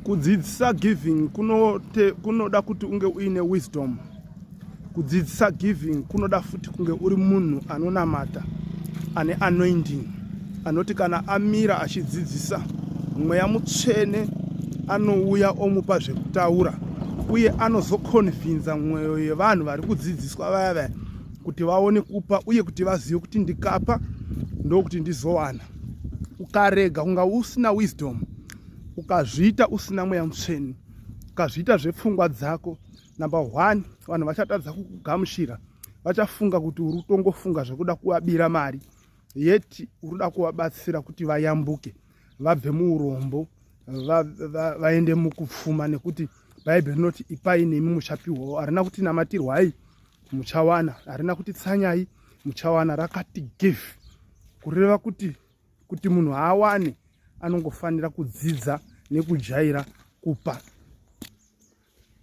Kudzidzisa giving kunoda kuti unge uine wisdom. Kudzidzisa giving kunoda futi kunge uri munhu anonamata, ane anointing, anoti kana amira achidzidzisa mweya mutsvene anouya omupa zvekutaura, uye anozokonvinza mwoyo yevanhu vari kudzidziswa vaya kuti vaone kupa, uye kuti vazive kuti ndikapa ndokuti ndizowana. Ukarega kunga usina wisdom, ukazviita usina mweya mutsvene, ukazviita zvepfungwa dzako, number 1, vanhu vachatadza kukugamuchira. Vachafunga kuti uri kutongofunga zvekuda kuvabira mari, yeti urikuda kuvabatsira kuti vayambuke vabve muurombo vaende mukupfuma, nekuti Bhaibheri rinoti ipai nemi muchapiwawo. Harina kuti namatirwai muchawana, harina kuti tsanyai muchawana, rakati give, kureva kuti munhu awane anongofanira kudzidza nekujaira kupa.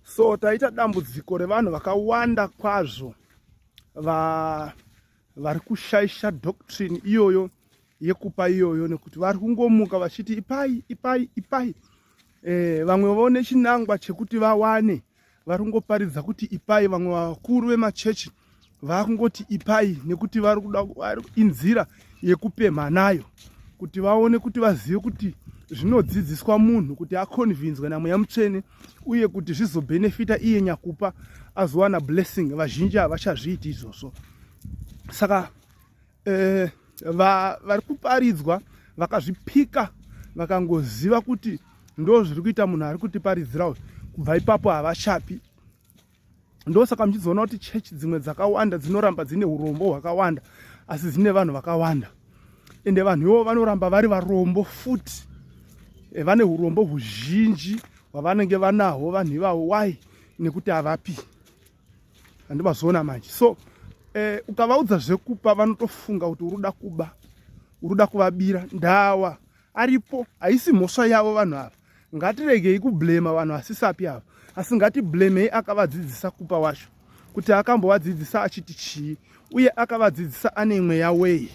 So taita dambudziko revanhu vakawanda kwazvo vari kushaisha doctrine iyoyo yekupa iyoyo, nekuti vari kungomuka vachiti ipai ipai ipai. Vamwe vaone chinangwa chekuti vawane, vari kungoparidza kuti ipai. Vamwe vakuru vemachechi vakungoti ipai, nekuti vari inzira yekupemha nayo, kuti vaone kuti vazive kuti zvinodzidziswa munhu kuti akonvinzwe namweya mutsvene, uye kuti zvizobhenefita iye nyakupa azowana blessing. Vazhinji havachazviiti izvozvo. Saka vari kuparidzwa vakazvipika, vakangoziva kuti ndo zviri kuita munhu ari kutiparidzira, kubva ipapo havachapi. Ndosaka muchizoona kuti chechi dzimwe dzakawanda dzinoramba dzine urombo hwakawanda, asi dzine vanhu vakawanda, ende vanhu ivo vanoramba vari varombo futi. Vane urombo huzhinji hwavanenge vanahwo vanhu ivavo. Why? Nekuti havapi. Handimazoona manje. So ukavaudza zvekupa vanotofunga kuti uruda kuba, uruda kuvabira. Ndawa aripo, haisi mhosva yavo vanhu ava. Ngatiregei kublema vanhu asisapi ava, asi ngatiblemei akavadzidzisa kupa wacho, kuti akambovadzidzisa achiti chii, uye akavadzidzisa ane mweya wei.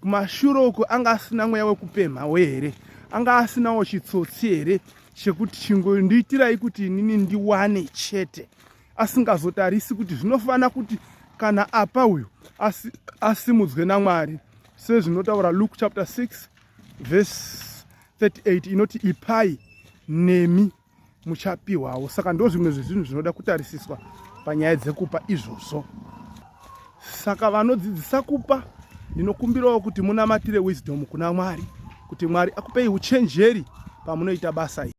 Kumashure uko anga asina mweya wekupemha here, anga asinawo chitsotsi here chekuti chingondiitirai kuti inini ndiwane chete, asingazotarisi kuti zvinofana kuti kana apa uyu asimudzwe naMwari, sezvinotaura Luke chapter 6 verse 38 inoti ipai nemi muchapiwawo. Saka ndo zvimwe zvezvinhu zvinoda kutarisiswa panyaya dzekupa izvozvo. Saka vanodzidzisa kupa, ndinokumbirawo kuti munamatire wisdom kuna Mwari, kuti Mwari akupei uchenjeri pamunoita basa iri.